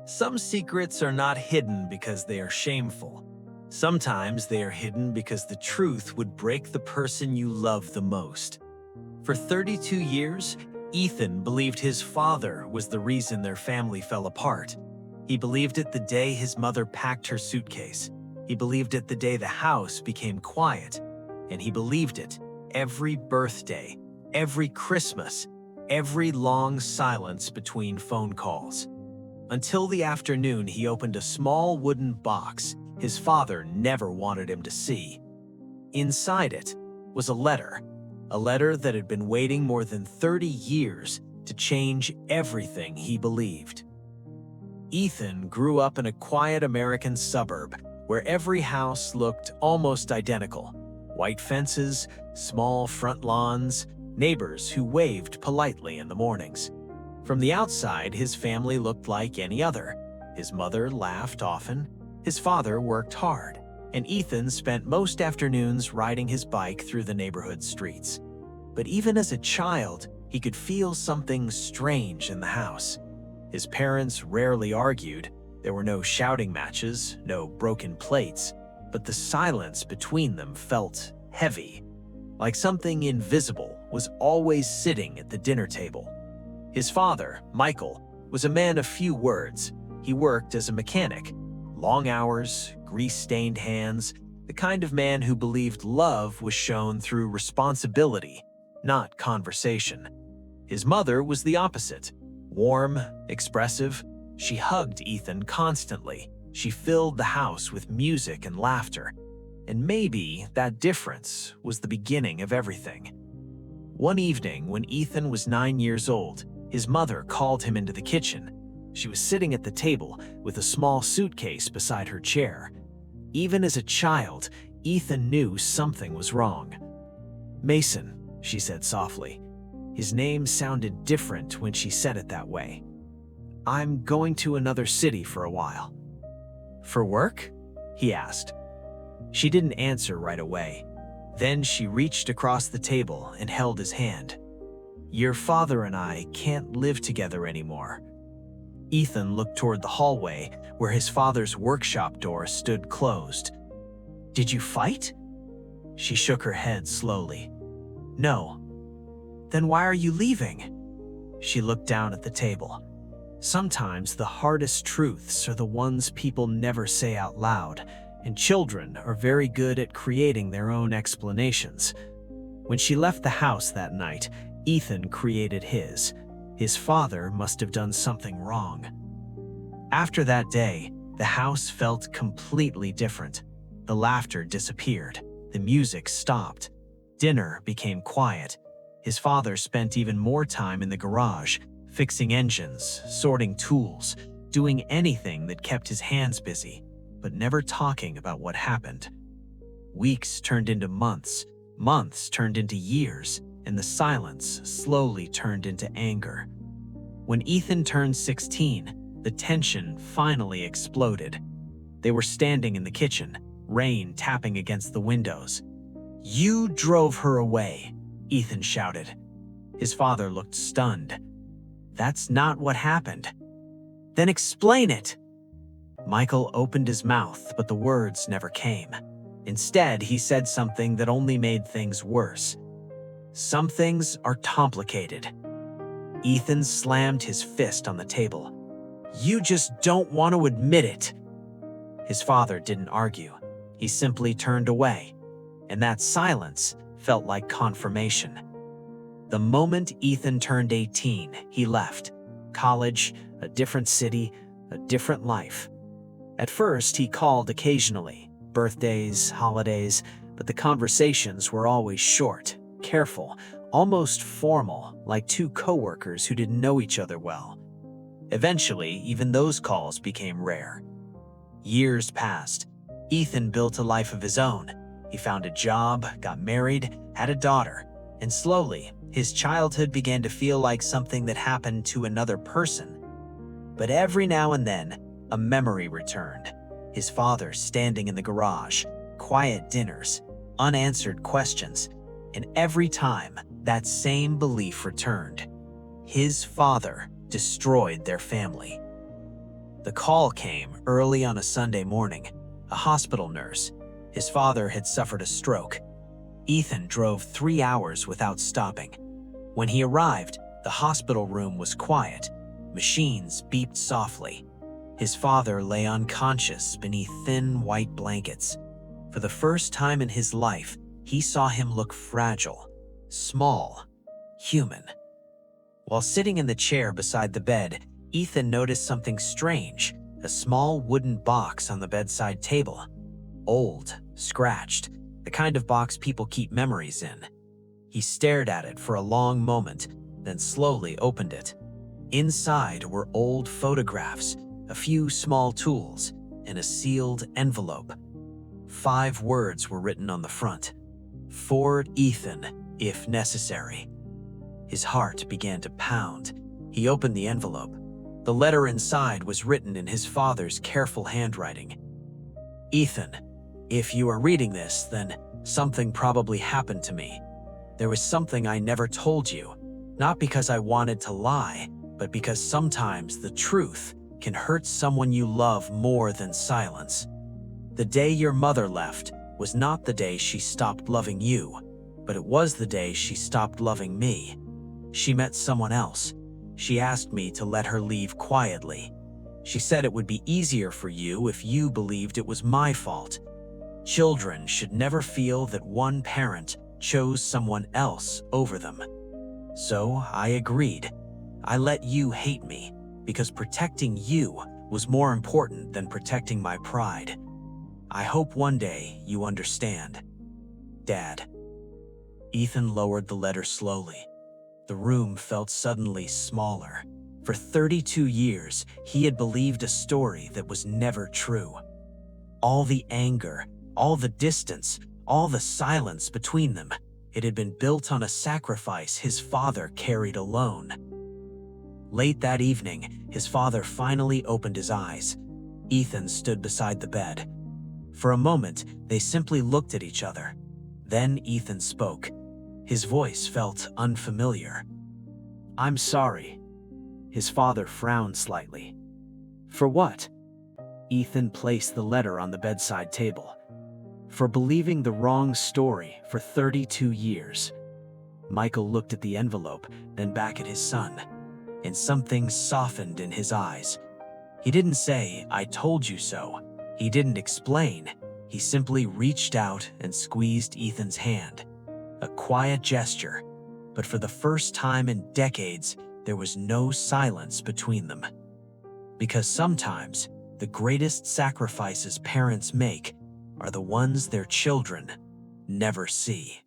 Some secrets are not hidden because they are shameful. Sometimes they are hidden because the truth would break the person you love the most. For 32 years, Ethan believed his father was the reason their family fell apart. He believed it the day his mother packed her suitcase. He believed it the day the house became quiet. And he believed it every birthday, every Christmas, every long silence between phone calls. Until the afternoon he opened a small wooden box his father never wanted him to see. Inside it was a letter that had been waiting more than 30 years to change everything he believed. Ethan grew up in a quiet American suburb where every house looked almost identical. White fences, small front lawns, neighbors who waved politely in the mornings. From the outside, his family looked like any other. His mother laughed often, his father worked hard, and Ethan spent most afternoons riding his bike through the neighborhood streets. But even as a child, he could feel something strange in the house. His parents rarely argued. There were no shouting matches, no broken plates, but the silence between them felt heavy, like something invisible was always sitting at the dinner table. His father, Michael, was a man of few words. He worked as a mechanic. Long hours, grease-stained hands, the kind of man who believed love was shown through responsibility, not conversation. His mother was the opposite. Warm, expressive, she hugged Ethan constantly. She filled the house with music and laughter. And maybe that difference was the beginning of everything. One evening, when Ethan was 9 years old, his mother called him into the kitchen. She was sitting at the table with a small suitcase beside her chair. Even as a child, Ethan knew something was wrong. "Mason," she said softly. His name sounded different when she said it that way. "I'm going to another city for a while." "For work?" he asked. She didn't answer right away. Then she reached across the table and held his hand. "Your father and I can't live together anymore." Ethan looked toward the hallway where his father's workshop door stood closed. "Did you fight?" She shook her head slowly. "No." "Then why are you leaving?" She looked down at the table. Sometimes the hardest truths are the ones people never say out loud, and children are very good at creating their own explanations. When she left the house that night, Ethan created his. His father must have done something wrong. After that day, the house felt completely different. The laughter disappeared. The music stopped. Dinner became quiet. His father spent even more time in the garage, fixing engines, sorting tools, doing anything that kept his hands busy, but never talking about what happened. Weeks turned into months, months turned into years, and the silence slowly turned into anger. When Ethan turned 16, the tension finally exploded. They were standing in the kitchen, rain tapping against the windows. "You drove her away," Ethan shouted. His father looked stunned. "That's not what happened." "Then explain it." Michael opened his mouth, but the words never came. Instead, he said something that only made things worse. "Some things are complicated." Ethan slammed his fist on the table. "You just don't want to admit it." His father didn't argue. He simply turned away, and that silence felt like confirmation. The moment Ethan turned 18, he left. College, a different city, a different life. At first, he called occasionally, birthdays, holidays, but the conversations were always short, careful, almost formal, like two coworkers who didn't know each other well. Eventually, even those calls became rare. Years passed. Ethan built a life of his own. He found a job, got married, had a daughter, and slowly, his childhood began to feel like something that happened to another person. But every now and then, a memory returned. His father standing in the garage, quiet dinners, unanswered questions, and every time, that same belief returned. His father destroyed their family. The call came early on a Sunday morning. A hospital nurse. His father had suffered a stroke. Ethan drove 3 hours without stopping. When he arrived, the hospital room was quiet. Machines beeped softly. His father lay unconscious beneath thin white blankets. For the first time in his life, he saw him look fragile, small, human. While sitting in the chair beside the bed, Ethan noticed something strange, a small wooden box on the bedside table. Old, scratched, the kind of box people keep memories in. He stared at it for a long moment, then slowly opened it. Inside were old photographs, a few small tools, and a sealed envelope. 5 words were written on the front. "For Ethan, if necessary." His heart began to pound. He opened the envelope. The letter inside was written in his father's careful handwriting. "Ethan, if you are reading this, then something probably happened to me. There was something I never told you, not because I wanted to lie, but because sometimes the truth can hurt someone you love more than silence. The day your mother left was not the day she stopped loving you, but it was the day she stopped loving me. She met someone else. She asked me to let her leave quietly. She said it would be easier for you if you believed it was my fault. Children should never feel that one parent chose someone else over them. So I agreed. I let you hate me because protecting you was more important than protecting my pride. I hope one day you understand. Dad." Ethan lowered the letter slowly. The room felt suddenly smaller. For 32 years, he had believed a story that was never true. All the anger, all the distance, all the silence between them, it had been built on a sacrifice his father carried alone. Late that evening, his father finally opened his eyes. Ethan stood beside the bed. For a moment, they simply looked at each other. Then Ethan spoke. His voice felt unfamiliar. "I'm sorry." His father frowned slightly. "For what?" Ethan placed the letter on the bedside table. "For believing the wrong story for 32 years. Michael looked at the envelope, then back at his son, and something softened in his eyes. He didn't say, "I told you so." He didn't explain. He simply reached out and squeezed Ethan's hand. A quiet gesture, but for the first time in decades, there was no silence between them. Because sometimes, the greatest sacrifices parents make are the ones their children never see.